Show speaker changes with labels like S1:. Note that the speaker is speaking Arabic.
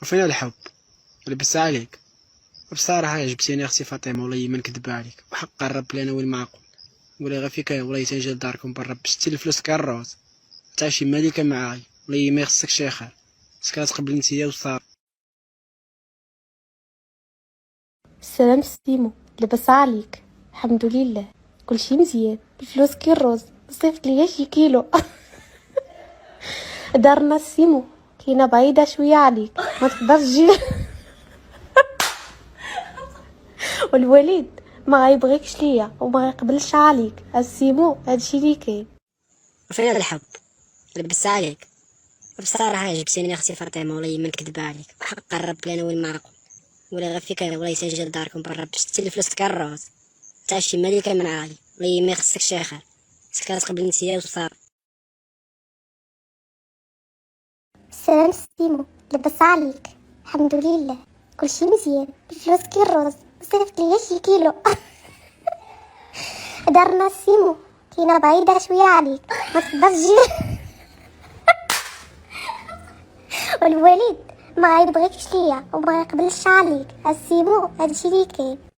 S1: وفين الحب؟ لبس عليك. بصراحة عجبتيني اختي فاطمة، والله ما نكذب عليك، وحق قرب لي انا وين معقول. ولا غير فيك والله تنجي لداركم برا بشتي الفلوس كالروز، تا شي ملكة معاي، والله ما يخصك شي خير، سكات تقبل نتيا وصافي.
S2: السلام سيمو، لاباس عليك؟ الحمد لله كلشي مزيان، الفلوس كي الروز، صيفط ليا شي كيلو. دارنا سيمو كاينه بعيده شويه عليك، ما تقدرش تجي. والوليد ما غيبغيكش ليا وما غيقبلش عليك السيمو، هادشي اللي كاين.
S3: وفين الحب؟ لبس عليك. بصراحة عجبتيني اختي فاطمة، والله ما نكذب عليك، وحق قرب لي انا وين معقول. ولا غير فيك والله تنجي لداركم برا بشتي الفلوس كالروز، تا شي ملكة معاي، والله ما يخصك شي خير، سكات تقبل نتيا وصافي.
S4: السلام سيمو، لاباس عليك؟ الحمد لله كلشي مزيان، الفلوس كي الروز، صيفط ليا شي كيلو. دارنا سيمو كاينه بعيده شويه عليك، ما تقدرش تجي. والوليد ما غيبغيكش ليا وما غيقبلش عليك السيمو، هادشي اللي كاين.